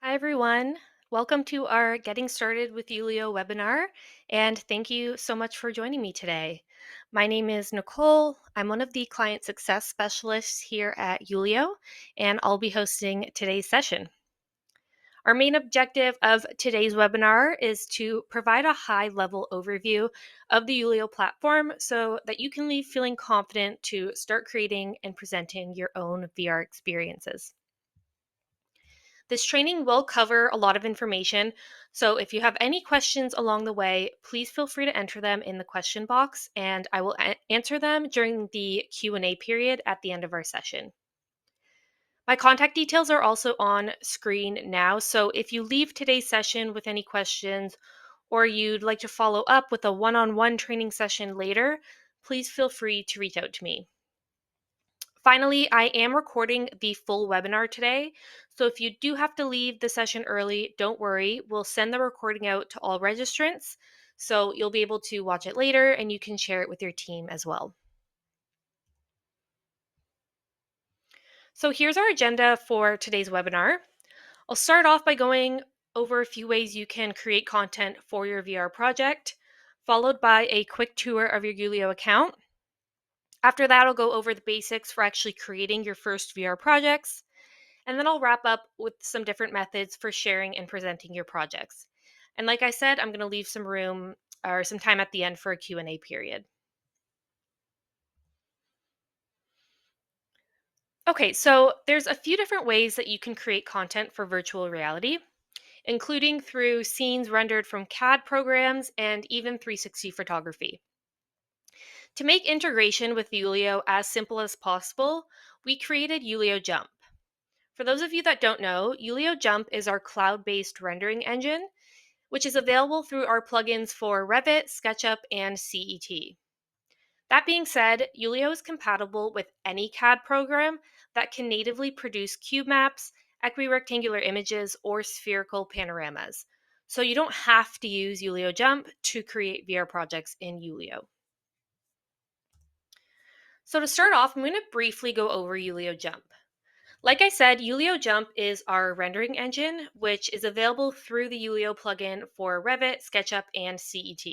Hi, everyone. Welcome to our Getting Started with Yulio webinar, and thank you so much for joining me today. My name is Nicole. I'm one of the client success specialists here at Yulio, and I'll be hosting today's session. Our main objective of today's webinar is to provide a high level overview of the Yulio platform so that you can leave feeling confident to start creating and presenting your own VR experiences. This training will cover a lot of information, so if you have any questions along the way, please feel free to enter them in the question box and I will answer them during the Q&A period at the end of our session. My contact details are also on screen now, so if you leave today's session with any questions or you'd like to follow up with a one-on-one training session later, please feel free to reach out to me. Finally, I am recording the full webinar today, so if you do have to leave the session early, don't worry. We'll send the recording out to all registrants, so you'll be able to watch it later and you can share it with your team as well. So here's our agenda for today's webinar. I'll start off by going over a few ways you can create content for your VR project, followed by a quick tour of your Yulio account. After that, I'll go over the basics for actually creating your first VR projects. And then I'll wrap up with some different methods for sharing and presenting your projects. And like I said, I'm going to leave some room or some time at the end for a Q&A period. Okay, so there's a few different ways that you can create content for virtual reality, including through scenes rendered from CAD programs and even 360 photography. To make integration with Yulio as simple as possible, we created Yulio Jump. For those of you that don't know, Yulio Jump is our cloud-based rendering engine which is available through our plugins for Revit, SketchUp, and CET. That being said, Yulio is compatible with any CAD program that can natively produce cube maps, equirectangular images, or spherical panoramas. So you don't have to use Yulio Jump to create VR projects in Yulio. So to start off, I'm going to briefly go over Yulio Jump. Like I said, Yulio Jump is our rendering engine, which is available through the Yulio plugin for Revit, SketchUp, and CET.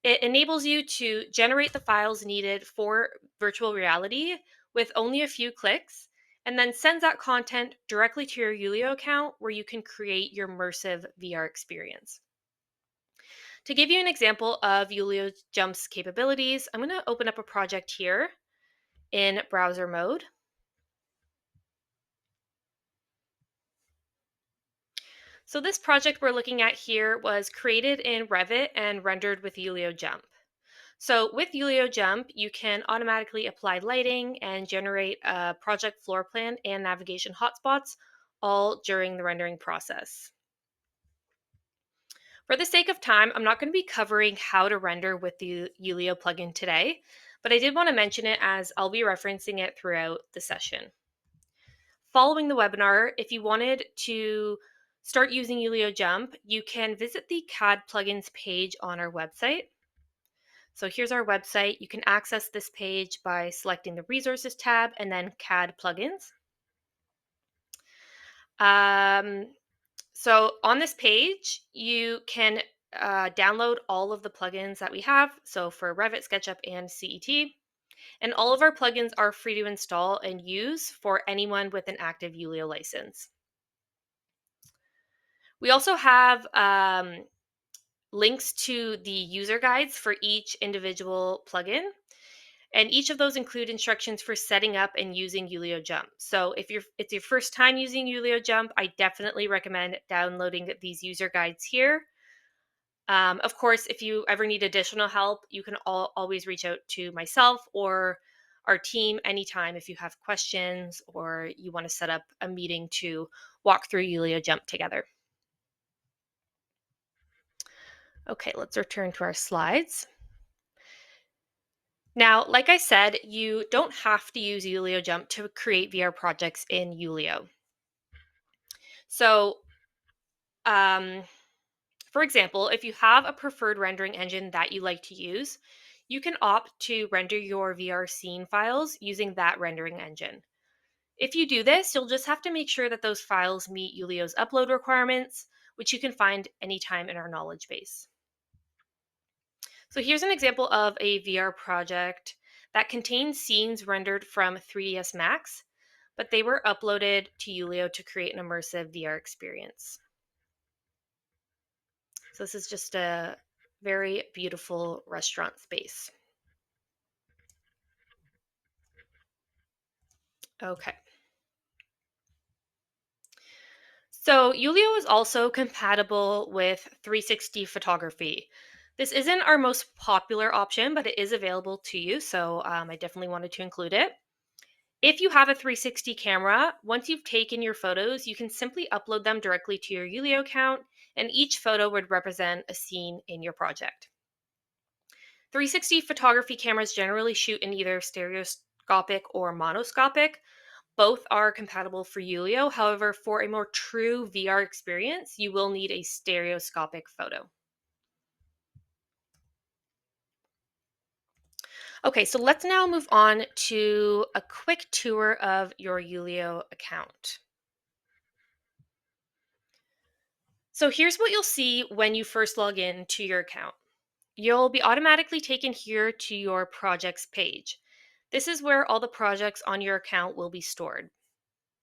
It enables you to generate the files needed for virtual reality with only a few clicks, and then sends that content directly to your Yulio account where you can create your immersive VR experience. To give you an example of Yulio Jump's capabilities, I'm going to open up a project here in browser mode. So this project we're looking at here was created in Revit and rendered with Yulio Jump. So with Yulio Jump, you can automatically apply lighting and generate a project floor plan and navigation hotspots all during the rendering process. For the sake of time, I'm not going to be covering how to render with the Yulio plugin today, but I did want to mention it as I'll be referencing it throughout the session. Following the webinar, if you wanted to start using Yulio Jump, you can visit the CAD plugins page on our website. So here's our website. You can access this page by selecting the Resources tab and then CAD plugins. Um, so on this page, you can download all of the plugins that we have. So for Revit, SketchUp, and CET. And all of our plugins are free to install and use for anyone with an active Yulio license. We also have links to the user guides for each individual plugin. And each of those include instructions for setting up and using Yulio Jump. So if it's your first time using Yulio Jump, I definitely recommend downloading these user guides here. Of course, if you ever need additional help, you can always reach out to myself or our team anytime if you have questions or you want to set up a meeting to walk through Yulio Jump together. Okay, let's return to our slides. Now, like I said, you don't have to use Yulio Jump to create VR projects in Yulio. So, um, for example, if you have a preferred rendering engine that you like to use, you can opt to render your VR scene files using that rendering engine. If you do this, you'll just have to make sure that those files meet Yulio's upload requirements, which you can find anytime in our knowledge base. So here's an example of a VR project that contains scenes rendered from 3ds Max, but they were uploaded to Yulio to create an immersive VR experience. So this is just a very beautiful restaurant space. Okay. So Yulio is also compatible with 360 photography. This isn't our most popular option, but it is available to you, so I definitely wanted to include it. If you have a 360 camera, once you've taken your photos, you can simply upload them directly to your Yulio account, and each photo would represent a scene in your project. 360 photography cameras generally shoot in either stereoscopic or monoscopic. Both are compatible for Yulio. However, for a more true VR experience, you will need a stereoscopic photo. Okay, so let's now move on to a quick tour of your Yulio account. So here's what you'll see when you first log in to your account. You'll be automatically taken here to your projects page. This is where all the projects on your account will be stored.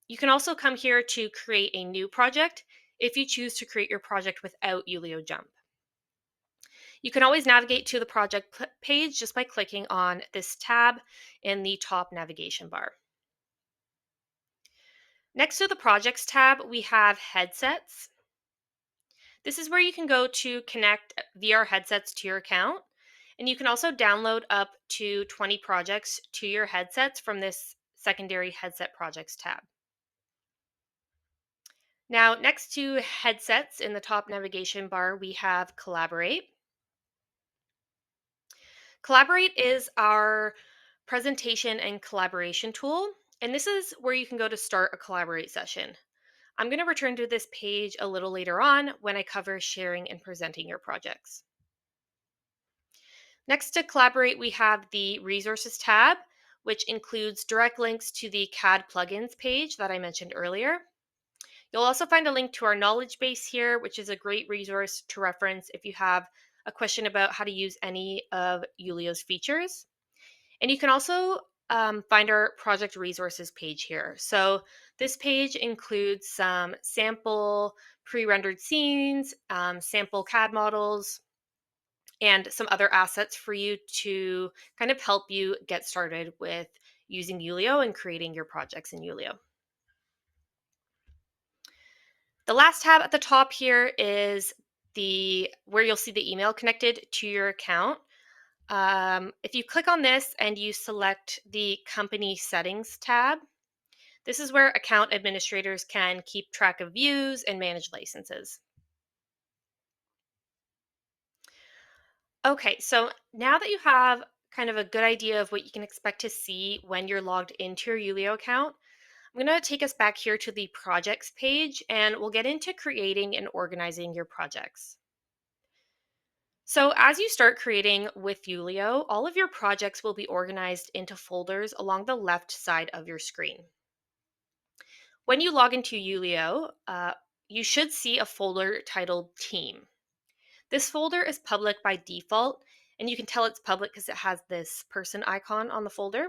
You can also come here to create a new project if you choose to create your project without Yulio Jump. You can always navigate to the project page just by clicking on this tab in the top navigation bar. Next to the projects tab, we have headsets. This is where you can go to connect VR headsets to your account. And you can also download up to 20 projects to your headsets from this secondary headset projects tab. Now, next to headsets in the top navigation bar, we have Collaborate. Collaborate is our presentation and collaboration tool, and this is where you can go to start a Collaborate session. I'm going to return to this page a little later on when I cover sharing and presenting your projects. Next to Collaborate, we have the Resources tab, which includes direct links to the CAD plugins page that I mentioned earlier. You'll also find a link to our knowledge base here, which is a great resource to reference if you have a question about how to use any of Yulio's features. And you can also find our project resources page here. So this page includes some sample pre-rendered scenes, sample CAD models, and some other assets for you to kind of help you get started with using Yulio and creating your projects in Yulio. The last tab at the top here is the where you'll see the email connected to your account. If you click on this and you select the company settings tab, this is where account administrators can keep track of views and manage licenses. Okay, so now that you have kind of a good idea of what you can expect to see when you're logged into your Yulio account, I'm going to take us back here to the projects page and we'll get into creating and organizing your projects. So, as you start creating with Yulio, all of your projects will be organized into folders along the left side of your screen. When you log into Yulio, you should see a folder titled Team. This folder is public by default, and you can tell it's public because it has this person icon on the folder.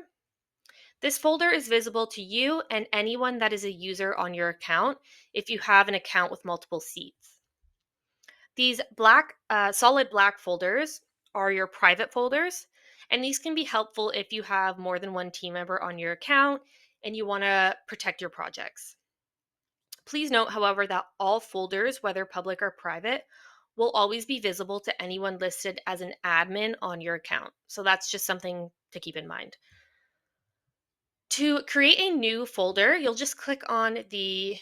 This folder is visible to you and anyone that is a user on your account if you have an account with multiple seats. These solid black folders are your private folders, and these can be helpful if you have more than one team member on your account and you want to protect your projects. Please note, however, that all folders, whether public or private, will always be visible to anyone listed as an admin on your account. So that's just something to keep in mind. To create a new folder, you'll just click on the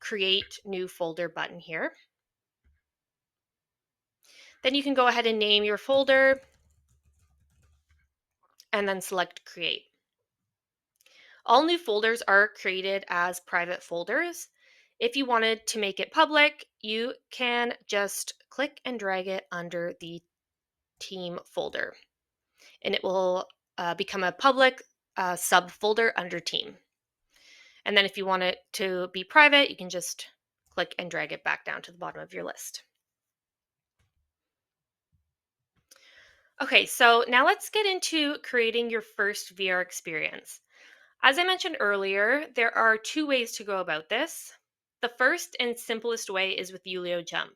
Create New Folder button here. Then you can go ahead and name your folder and then select Create. All new folders are created as private folders. If you wanted to make it public, you can just click and drag it under the team folder, and it will become a public subfolder under team. And then if you want it to be private, you can just click and drag it back down to the bottom of your list. Okay, so now let's get into creating your first VR experience. As I mentioned earlier, there are two ways to go about this. The first and simplest way is with Yulio Jump.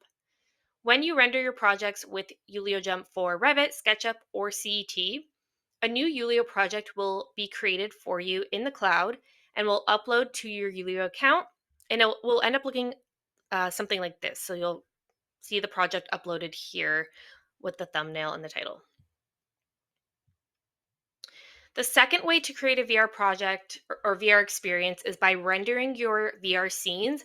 When you render your projects with Yulio Jump for Revit, SketchUp, or CET, a new Yulio project will be created for you in the cloud and will upload to your Yulio account, and it will end up looking something like this. So you'll see the project uploaded here with the thumbnail and the title. The second way to create a VR project or VR experience is by rendering your VR scenes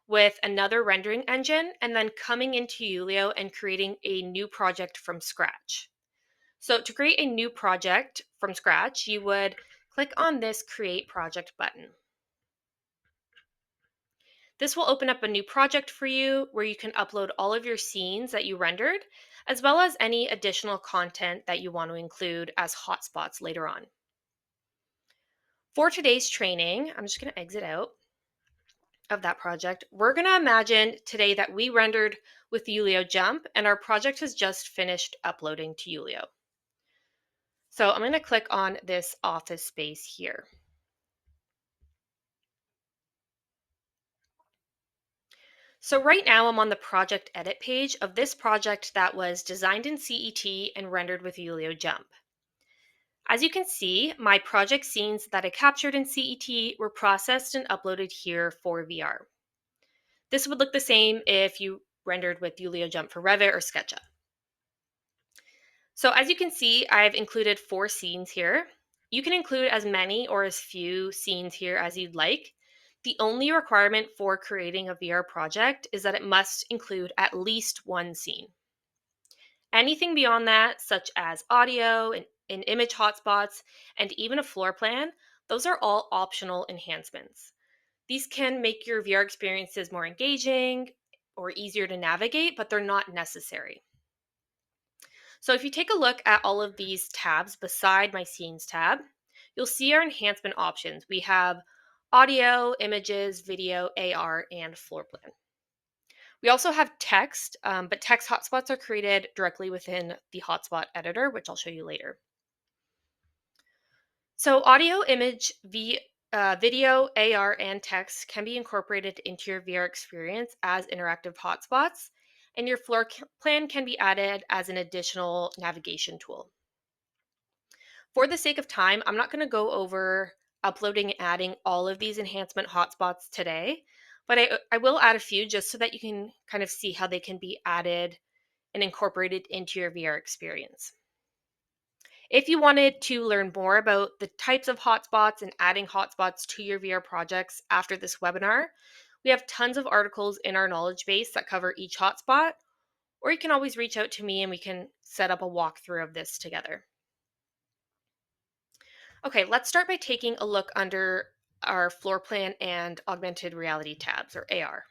with another rendering engine and then coming into Yulio and creating a new project from scratch. So, to create a new project from scratch, you would click on this Create Project button. This will open up a new project for you where you can upload all of your scenes that you rendered, as well as any additional content that you want to include as hotspots later on. For today's training, I'm just going to exit out of that project. We're going to imagine today that we rendered with Yulio Jump and our project has just finished uploading to Yulio. So I'm going to click on this office space here. So right now I'm on the project edit page of this project that was designed in CET and rendered with Yulio Jump. As you can see, my project scenes that I captured in CET were processed and uploaded here for VR. This would look the same if you rendered with Yulio Jump for Revit or SketchUp. So as you can see, I've included 4 scenes here. You can include as many or as few scenes here as you'd like. The only requirement for creating a VR project is that it must include at least 1 scene. Anything beyond that, such as audio and image hotspots, and even a floor plan, those are all optional enhancements. These can make your VR experiences more engaging or easier to navigate, but they're not necessary. So if you take a look at all of these tabs beside my Scenes tab, you'll see our enhancement options. We have audio, images, video, AR, and floor plan. We also have text, but text hotspots are created directly within the hotspot editor, which I'll show you later. So audio, image, video, AR, and text can be incorporated into your VR experience as interactive hotspots, and your plan can be added as an additional navigation tool. For the sake of time, I'm not going to go over uploading and adding all of these enhancement hotspots today, but I will add a few just so that you can kind of see how they can be added and incorporated into your VR experience. If you wanted to learn more about the types of hotspots and adding hotspots to your VR projects after this webinar, we have tons of articles in our knowledge base that cover each hotspot, or you can always reach out to me and we can set up a walkthrough of this together. Okay, let's start by taking a look under our floor plan and augmented reality tabs, or AR.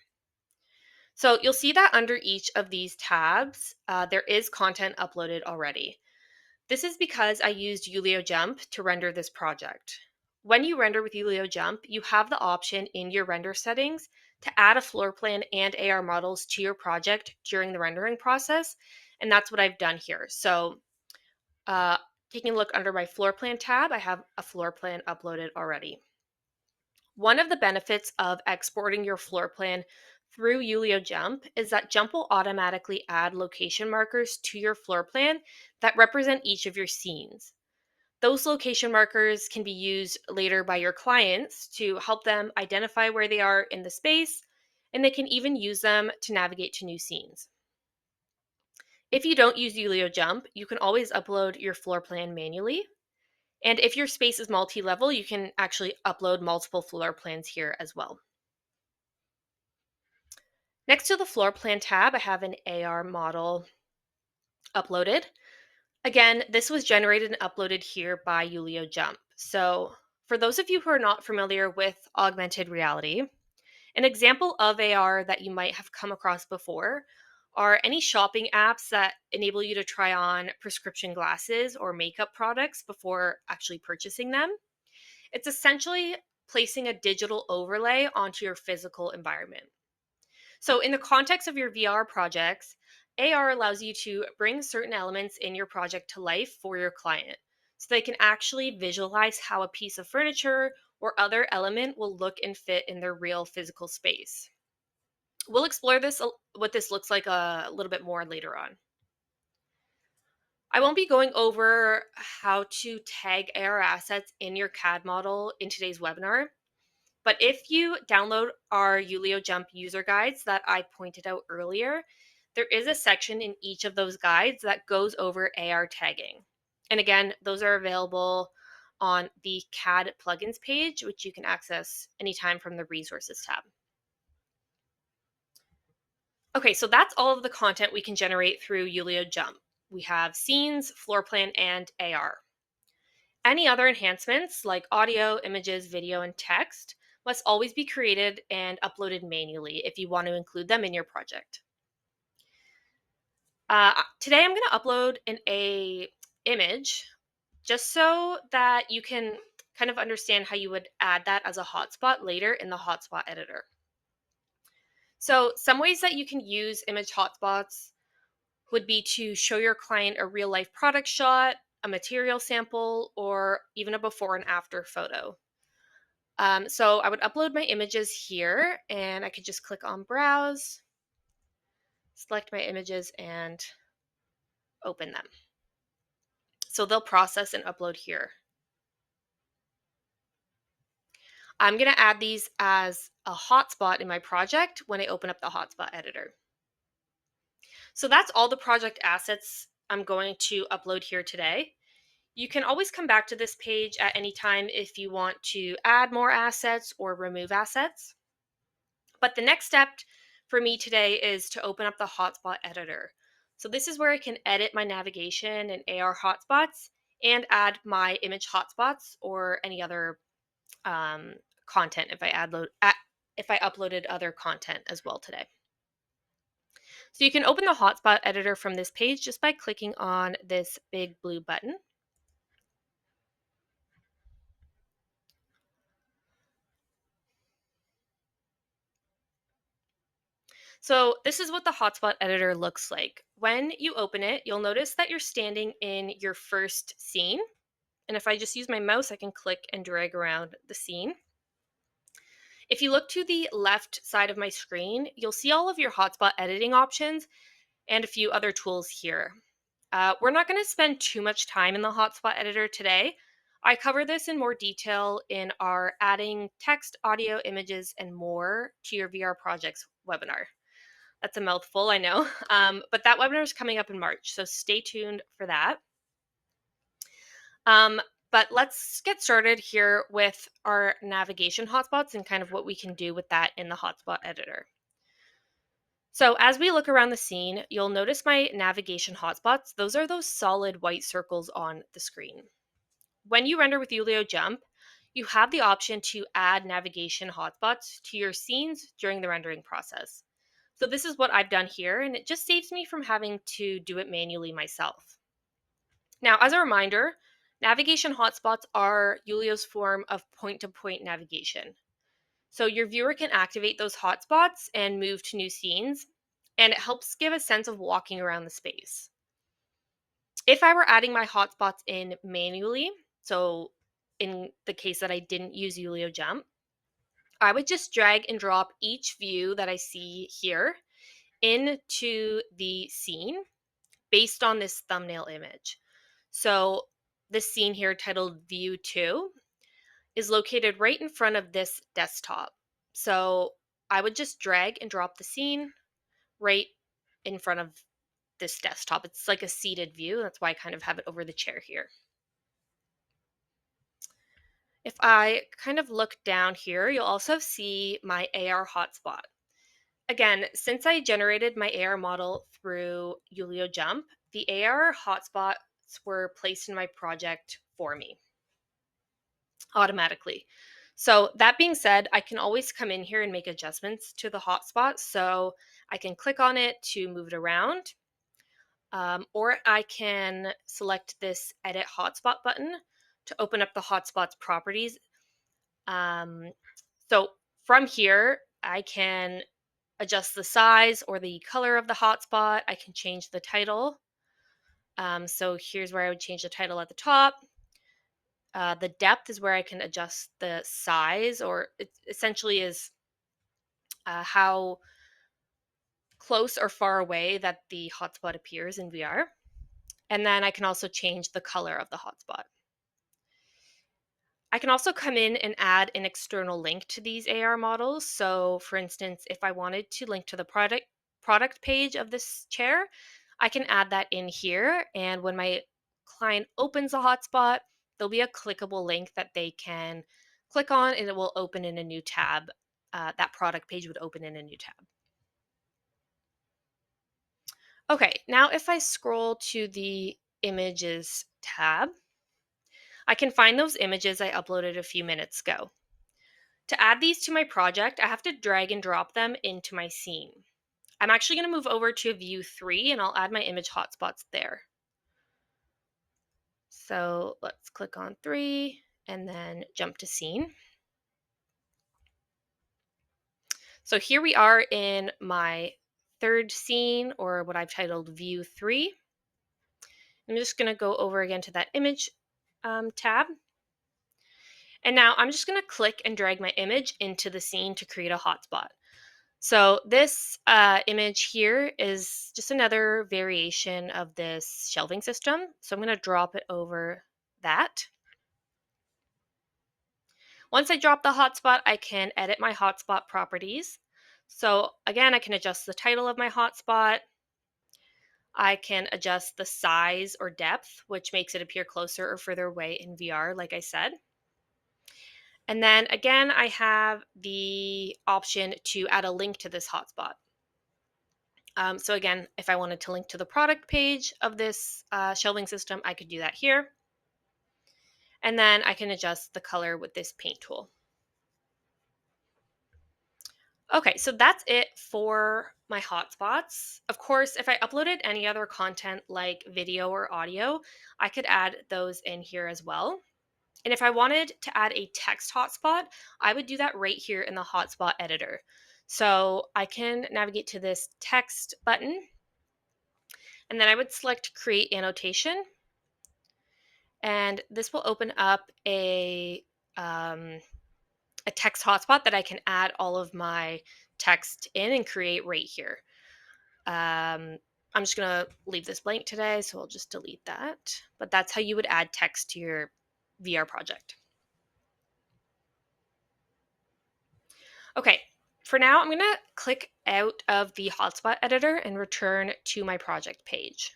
So you'll see that under each of these tabs, there is content uploaded already. This is because I used Yulio Jump to render this project. When you render with Yulio Jump, you have the option in your render settings to add a floor plan and AR models to your project during the rendering process, and that's what I've done here. So uh, taking a look under my floor plan tab, I have a floor plan uploaded already. One of the benefits of exporting your floor plan through Yulio Jump is that Jump will automatically add location markers to your floor plan that represent each of your scenes. Those location markers can be used later by your clients to help them identify where they are in the space, and they can even use them to navigate to new scenes. If you don't use Yulio Jump, you can always upload your floor plan manually. And if your space is multi-level, you can actually upload multiple floor plans here as well. Next to the floor plan tab, I have an AR model uploaded. Again, this was generated and uploaded here by Yulio Jump. So for those of you who are not familiar with augmented reality, an example of AR that you might have come across before are any shopping apps that enable you to try on prescription glasses or makeup products before actually purchasing them. It's essentially placing a digital overlay onto your physical environment. So, in the context of your VR projects, AR allows you to bring certain elements in your project to life for your client. So they can actually visualize how a piece of furniture or other element will look and fit in their real physical space. We'll explore what this looks like a little bit more later on. I won't be going over how to tag AR assets in your CAD model in today's webinar, but if you download our Yulio Jump user guides that I pointed out earlier, there is a section in each of those guides that goes over AR tagging. And again, those are available on the CAD plugins page, which you can access anytime from the resources tab. Okay, so that's all of the content we can generate through Yulio Jump. We have scenes, floor plan, and AR. Any other enhancements like audio, images, video, and text must always be created and uploaded manually if you want to include them in your project. Today I'm going to upload a image just so that you can kind of understand how you would add that as a hotspot later in the hotspot editor. So some ways that you can use image hotspots would be to show your client a real life product shot, a material sample, or even a before and after photo. So I would upload my images here and I could just click on browse, select my images and open them. So they'll process and upload here. I'm going to add these as a hotspot in my project when I open up the hotspot editor. So that's all the project assets I'm going to upload here today. You can always come back to this page at any time if you want to add more assets or remove assets. But the next step for me today is to open up the hotspot editor. So this is where I can edit my navigation and AR hotspots and add my image hotspots or any other content if I uploaded other content as well today. So you can open the hotspot editor from this page just by clicking on this big blue button. So this is what the hotspot editor looks like. When you open it, you'll notice that you're standing in your first scene. And if I just use my mouse, I can click and drag around the scene. If you look to the left side of my screen, you'll see all of your hotspot editing options and a few other tools here. We're not going to spend too much time in the hotspot editor today. I cover this in more detail in our Adding Text, Audio, Images, and More to Your VR Projects webinar. That's a mouthful, I know. But that webinar is coming up in March, so stay tuned for that. But let's get started here with our navigation hotspots and kind of what we can do with that in the hotspot editor. So as we look around the scene, you'll notice my navigation hotspots. Those are those solid white circles on the screen. When you render with Yulio Jump, you have the option to add navigation hotspots to your scenes during the rendering process. So this is what I've done here, and it just saves me from having to do it manually myself. Now, as a reminder, navigation hotspots are Yulio's form of point-to-point navigation. So your viewer can activate those hotspots and move to new scenes, and it helps give a sense of walking around the space. If I were adding my hotspots in manually, so in the case that I didn't use Yulio Jump, I would just drag and drop each view that I see here into the scene based on this thumbnail image. So this scene here titled View 2 is located right in front of this desktop. So I would just drag and drop the scene right in front of this desktop. It's like a seated view. That's why I kind of have it over the chair here. If I kind of look down here, you'll also see my AR hotspot. Again, since I generated my AR model through Yulio Jump, the AR hotspots were placed in my project for me automatically. So that being said, I can always come in here and make adjustments to the hotspot. So I can click on it to move it around, or I can select this Edit Hotspot button to open up the hotspot's properties. Um, so from here, I can adjust the size or the color of the hotspot. I can change the title. So here's where I would change the title at the top. The depth is where I can adjust the size, or it essentially is how close or far away that the hotspot appears in VR. And then I can also change the color of the hotspot. I can also come in and add an external link to these AR models. So for instance, if I wanted to link to the product page of this chair, I can add that in here. And when my client opens a hotspot, there'll be a clickable link that they can click on and it will open in a new tab. That product page would open in a new tab. Okay, now if I scroll to the images tab, I can find those images I uploaded a few minutes ago. To add these to my project, I have to drag and drop them into my scene. I'm actually going to move over to view 3 and I'll add my image hotspots there. So let's click on 3 and then jump to scene. So here we are in my third scene, or what I've titled view 3. I'm just going to go over again to that image tab. And now I'm just going to click and drag my image into the scene to create a hotspot. So this image here is just another variation of this shelving system. So I'm going to drop it over that. Once I drop the hotspot, I can edit my hotspot properties. So again, I can adjust the title of my hotspot. I can adjust the size or depth, which makes it appear closer or further away in VR, like I said. And then again, I have the option to add a link to this hotspot. So again, if I wanted to link to the product page of this shelving system, I could do that here. And then I can adjust the color with this paint tool. Okay, so that's it for my hotspots. Of course, if I uploaded any other content like video or audio, I could add those in here as well. And if I wanted to add a text hotspot, I would do that right here in the hotspot editor. So I can navigate to this text button, and then I would select create annotation. And this will open up a text hotspot that I can add all of my text in and create right here. I'm just going to leave this blank today, so I'll just delete that. But that's how you would add text to your VR project. Okay, for now, I'm going to click out of the hotspot editor and return to my project page.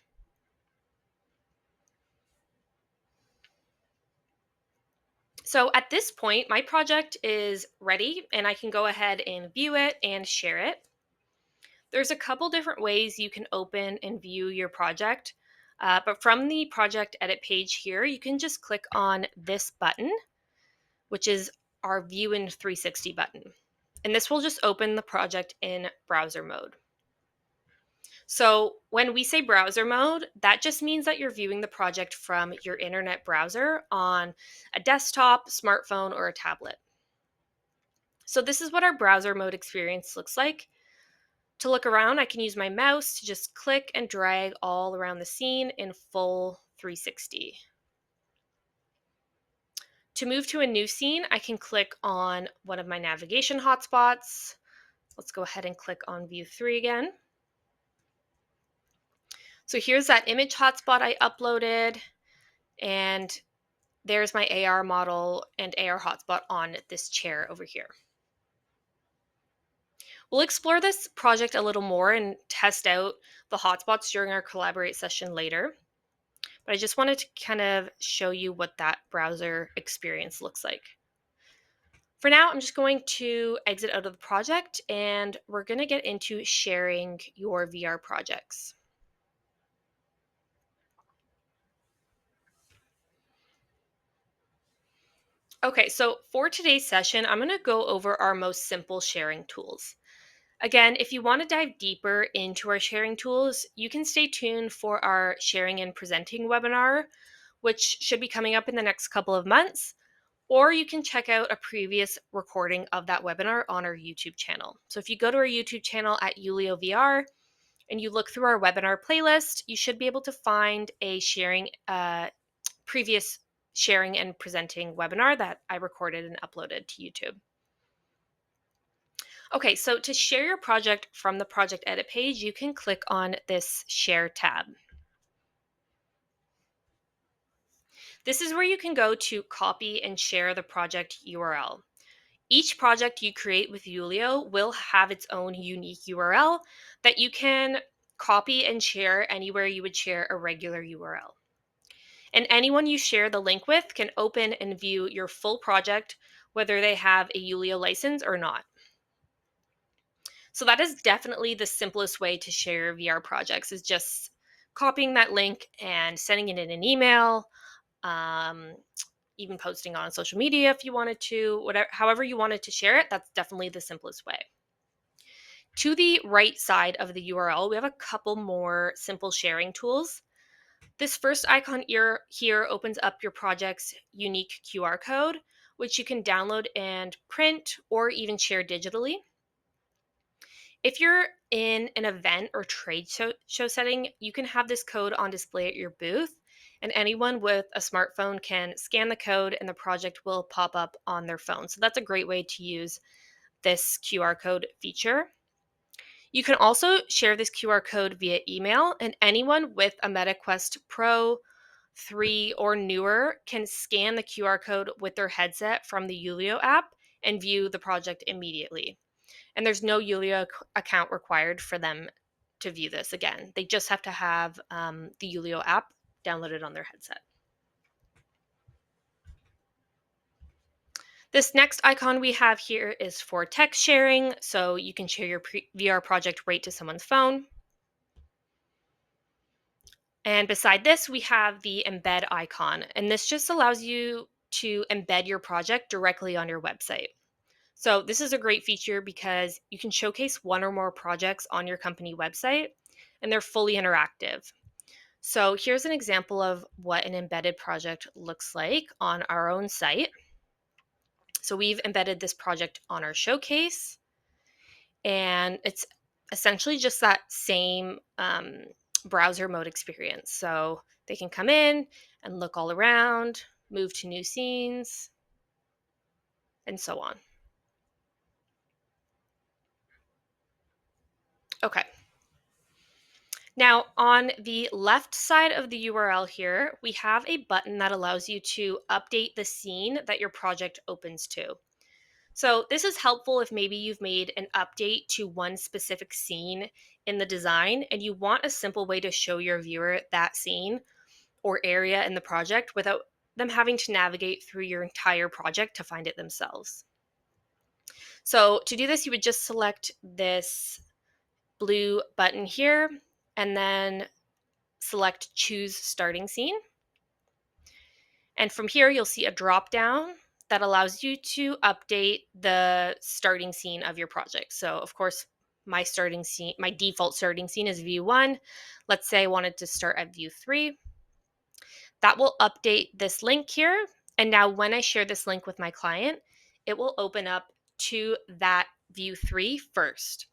So at this point, my project is ready and I can go ahead and view it and share it. There's a couple different ways you can open and view your project, but from the project edit page here, you can just click on this button, which is our View in 360 button. And this will just open the project in browser mode. So when we say browser mode, that just means that you're viewing the project from your internet browser on a desktop, smartphone, or a tablet. So this is what our browser mode experience looks like. To look around, I can use my mouse to just click and drag all around the scene in full 360. To move to a new scene, I can click on one of my navigation hotspots. Let's go ahead and click on view 3 again. So here's that image hotspot I uploaded, and there's my AR model and AR hotspot on this chair over here. We'll explore this project a little more and test out the hotspots during our collaborate session later. But I just wanted to kind of show you what that browser experience looks like. For now, I'm just going to exit out of the project and we're going to get into sharing your VR projects. Okay, so for today's session, I'm going to go over our most simple sharing tools. Again, if you want to dive deeper into our sharing tools, you can stay tuned for our sharing and presenting webinar, which should be coming up in the next couple of months. or you can check out a previous recording of that webinar on our YouTube channel. So if you go to our YouTube channel at Yulio VR and you look through our webinar playlist, you should be able to find a previous sharing and presenting webinar that I recorded and uploaded to YouTube. Okay, so to share your project from the project edit page, you can click on this share tab. This is where you can go to copy and share the project URL. Each project you create with Yulio will have its own unique URL that you can copy and share anywhere you would share a regular URL. And anyone you share the link with can open and view your full project, whether they have a Yulio license or not. So that is definitely the simplest way to share your VR projects, is just copying that link and sending it in an email, um, even posting on social media if you wanted to, whatever, however you wanted to share it. That's definitely the simplest way. To the right side of the URL, we have a couple more simple sharing tools. This first icon here opens up your project's unique QR code, which you can download and print or even share digitally. If you're in an event or trade show setting, you can have this code on display at your booth, and anyone with a smartphone can scan the code and the project will pop up on their phone. So that's a great way to use this QR code feature. You can also share this QR code via email, and anyone with a MetaQuest Pro 3 or newer can scan the QR code with their headset from the Yulio app and view the project immediately. And there's no Yulio account required for them to view this again. They just have to have the Yulio app downloaded on their headset. This next icon we have here is for text sharing, so you can share your VR project right to someone's phone. And beside this, we have the embed icon, and this just allows you to embed your project directly on your website. So this is a great feature because you can showcase one or more projects on your company website, and they're fully interactive. So here's an example of what an embedded project looks like on our own site. So we've embedded this project on our showcase, and it's essentially just that same browser mode experience. So they can come in and look all around, move to new scenes, and so on. Okay. Now, on the left side of the URL here, we have a button that allows you to update the scene that your project opens to. So this is helpful if maybe you've made an update to one specific scene in the design and you want a simple way to show your viewer that scene or area in the project without them having to navigate through your entire project to find it themselves. So to do this, you would just select this blue button here and then select choose starting scene. And from here, you'll see a drop down that allows you to update the starting scene of your project. So of course, my default starting scene is view 1. Let's say I wanted to start at view 3. That will update this link here. And now when I share this link with my client, it will open up to that view 3 first.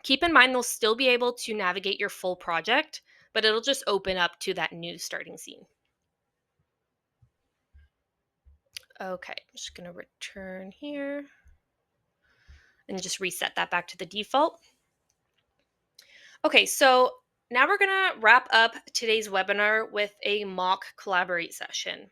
Keep in mind, they'll still be able to navigate your full project, but it'll just open up to that new starting scene. Okay, I'm just going to return here and just reset that back to the default. Okay, so now we're going to wrap up today's webinar with a mock Collaborate session.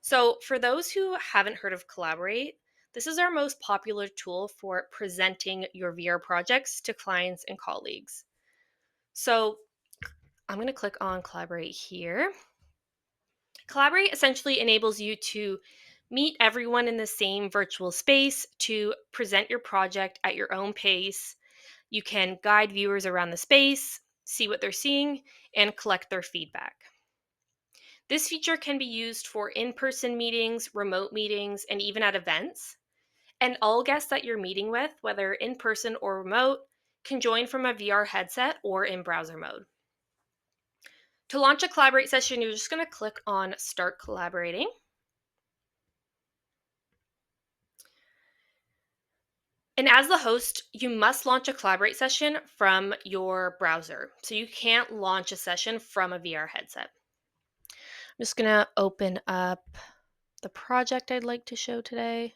So for those who haven't heard of Collaborate, this is our most popular tool for presenting your VR projects to clients and colleagues. So I'm going to click on Collaborate here. Collaborate essentially enables you to meet everyone in the same virtual space to present your project at your own pace. You can guide viewers around the space, see what they're seeing, and collect their feedback. This feature can be used for in-person meetings, remote meetings, and even at events. And all guests that you're meeting with, whether in person or remote, can join from a VR headset or in browser mode. To launch a Collaborate session, you're just going to click on Start Collaborating. And as the host, you must launch a Collaborate session from your browser. So you can't launch a session from a VR headset. I'm just going to open up the project I'd like to show today.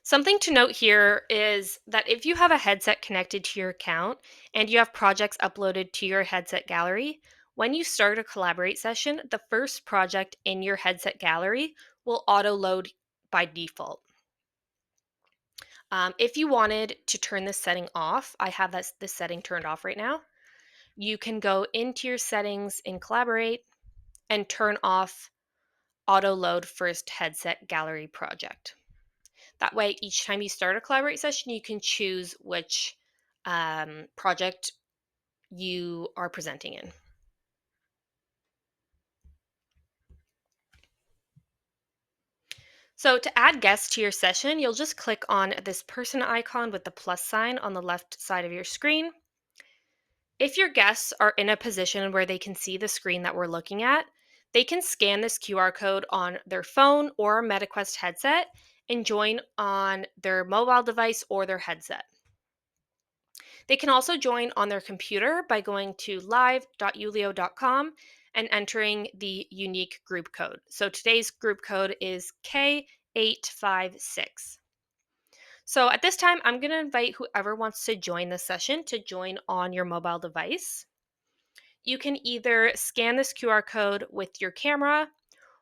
Something to note here is that if you have a headset connected to your account and you have projects uploaded to your headset gallery, when you start a Collaborate session, the first project in your headset gallery will auto load by default. If you wanted to turn this setting off, I have this setting turned off right now. You can go into your settings in Collaborate and turn off auto load first headset gallery project. That way, each time you start a Collaborate session, you can choose which project you are presenting in. So to add guests to your session, you'll just click on this person icon with the plus sign on the left side of your screen. If your guests are in a position where they can see the screen that we're looking at, they can scan this QR code on their phone or MetaQuest headset and join on their mobile device or their headset. They can also join on their computer by going to live.yulio.com and entering the unique group code. So today's group code is K856. So at this time, I'm going to invite whoever wants to join the session to join on your mobile device. You can either scan this QR code with your camera,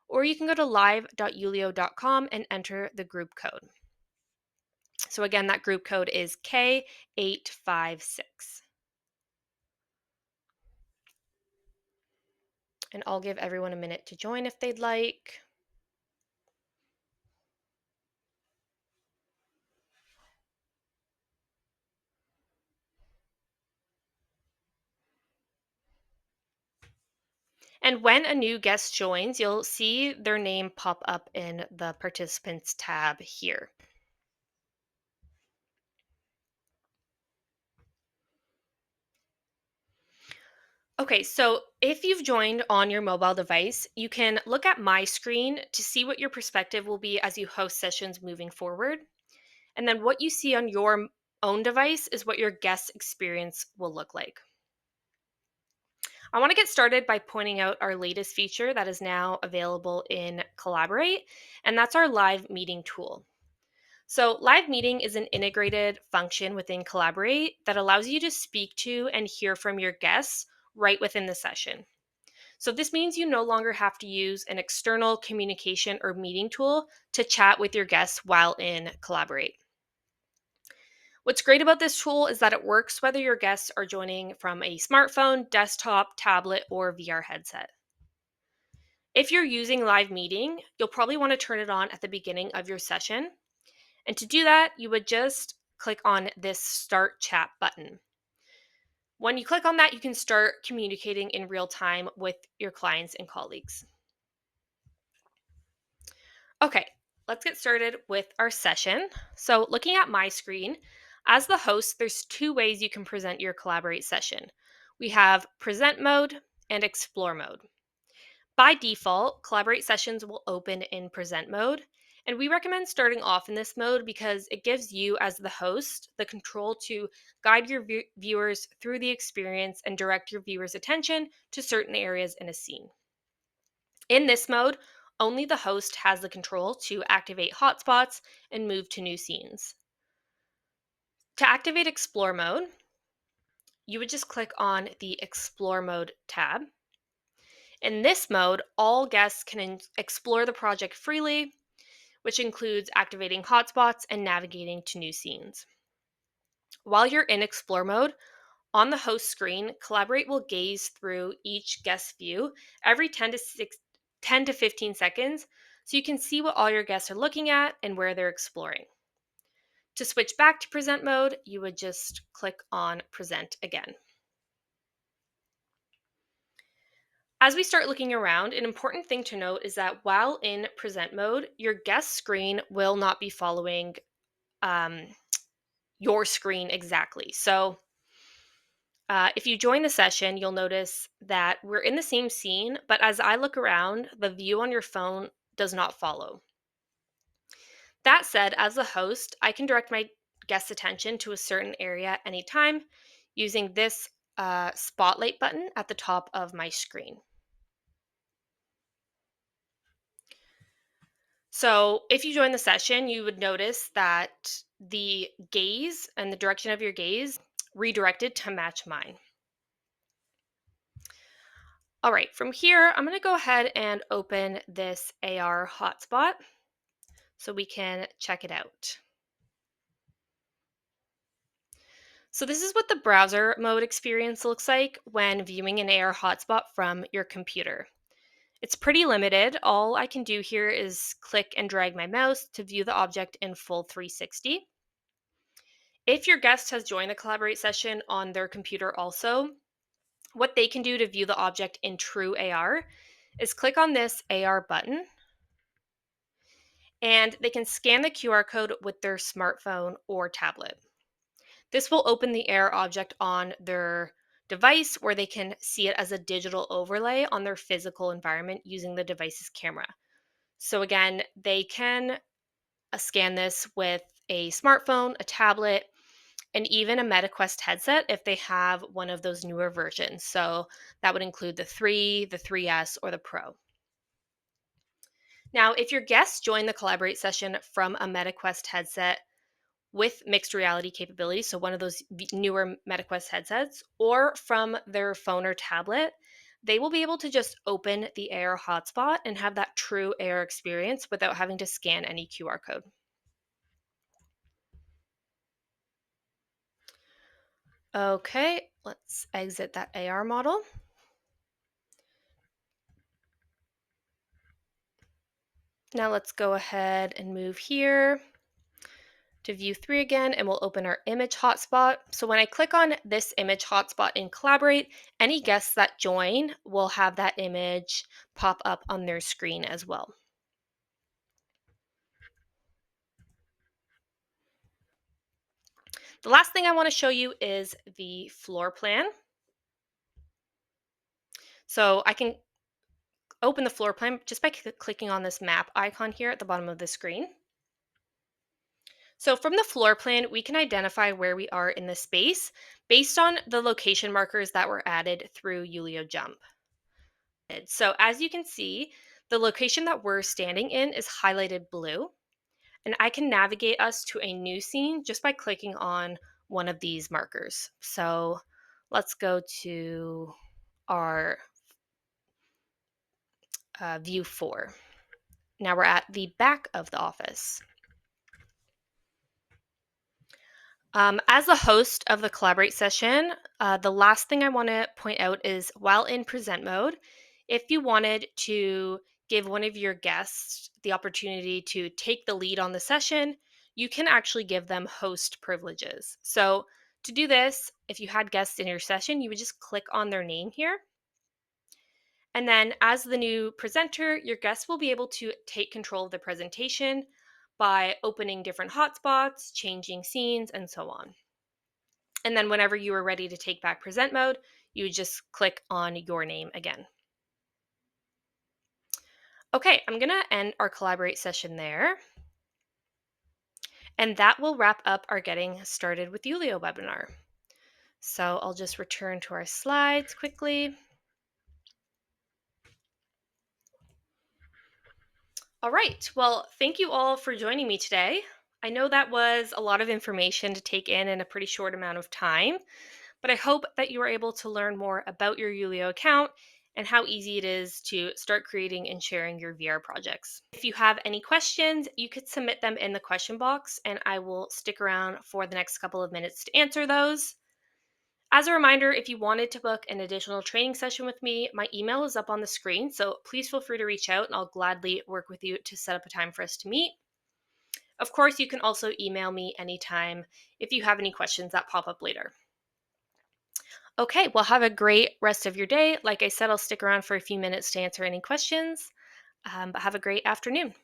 or you can go to live.yulio.com and enter the group code. So again, that group code is K856. And I'll give everyone a minute to join if they'd like. And when a new guest joins, you'll see their name pop up in the participants tab here. Okay, so if you've joined on your mobile device, you can look at my screen to see what your perspective will be as you host sessions moving forward. And then what you see on your own device is what your guest experience will look like. I want to get started by pointing out our latest feature that is now available in Collaborate, and that's our live meeting tool. So, live meeting is an integrated function within Collaborate that allows you to speak to and hear from your guests right within the session. So, this means you no longer have to use an external communication or meeting tool to chat with your guests while in Collaborate. What's great about this tool is that it works whether your guests are joining from a smartphone, desktop, tablet, or VR headset. If you're using live meeting, you'll probably want to turn it on at the beginning of your session. And to do that, you would just click on this Start Chat button. When you click on that, you can start communicating in real time with your clients and colleagues. Okay, let's get started with our session. So, looking at my screen, as the host, there's two ways you can present your Collaborate session. We have Present mode and Explore mode. By default, Collaborate sessions will open in Present mode, and we recommend starting off in this mode because it gives you, as the host, the control to guide your viewers through the experience and direct your viewers' attention to certain areas in a scene. In this mode, only the host has the control to activate hotspots and move to new scenes. To activate Explore mode, you would just click on the Explore mode tab. In this mode, all guests can explore the project freely, which includes activating hotspots and navigating to new scenes. While you're in Explore mode, on the host screen, Collaborate will gaze through each guest view every 10 to 15 seconds so you can see what all your guests are looking at and where they're exploring. To switch back to Present mode, you would just click on Present again. As we start looking around, an important thing to note is that while in Present mode, your guest screen will not be following your screen exactly. So If you join the session, you'll notice that we're in the same scene, but as I look around, the view on your phone does not follow. That said, as the host, I can direct my guest's attention to a certain area at any time using this spotlight button at the top of my screen. So, if you join the session, you would notice that the gaze and the direction of your gaze redirected to match mine. All right, from here, I'm going to go ahead and open this AR hotspot so we can check it out. So this is what the browser mode experience looks like when viewing an AR hotspot from your computer. It's pretty limited. All I can do here is click and drag my mouse to view the object in full 360. If your guest has joined the Collaborate session on their computer also, what they can do to view the object in true AR is click on this AR button and they can scan the QR code with their smartphone or tablet. This will open the AR object on their device where they can see it as a digital overlay on their physical environment using the device's camera. So, again, they can scan this with a smartphone, a tablet, and even a MetaQuest headset if they have one of those newer versions. So, that would include the 3, the 3S, or the Pro. Now, if your guests join the Collaborate session from a MetaQuest headset with mixed reality capabilities, so one of those newer MetaQuest headsets, or from their phone or tablet, they will be able to just open the AR hotspot and have that true AR experience without having to scan any QR code. Okay, let's exit that AR model. Now let's go ahead and move here to view 3 again, and we'll open our image hotspot. So when I click on this image hotspot in Collaborate, any guests that join will have that image pop up on their screen as well. The last thing I want to show you is the floor plan. So I can open the floor plan just by clicking on this map icon here at the bottom of the screen. So from the floor plan, we can identify where we are in the space based on the location markers that were added through Yulio Jump. So as you can see, the location that we're standing in is highlighted blue, and I can navigate us to a new scene just by clicking on one of these markers. So let's go to our view 4. Now we're at the back of the office. As the host of the Collaborate session, the last thing I want to point out is while in present mode, if you wanted to give one of your guests the opportunity to take the lead on the session, you can actually give them host privileges. So to do this, if you had guests in your session, you would just click on their name here. And then as the new presenter, your guests will be able to take control of the presentation by opening different hotspots, changing scenes, and so on. And then whenever you are ready to take back present mode, you just click on your name again. Okay, I'm going to end our Collaborate session there. And that will wrap up our Getting Started with Yulio webinar. So I'll just return to our slides quickly. All right, well, thank you all for joining me today. I know that was a lot of information to take in a pretty short amount of time, but I hope that you were able to learn more about your Yulio account and how easy it is to start creating and sharing your VR projects. If you have any questions, you could submit them in the question box and I will stick around for the next couple of minutes to answer those. As a reminder, if you wanted to book an additional training session with me, my email is up on the screen, so please feel free to reach out and I'll gladly work with you to set up a time for us to meet. Of course, you can also email me anytime if you have any questions that pop up later. Okay, well, have a great rest of your day. Like I said, I'll stick around for a few minutes to answer any questions, but have a great afternoon.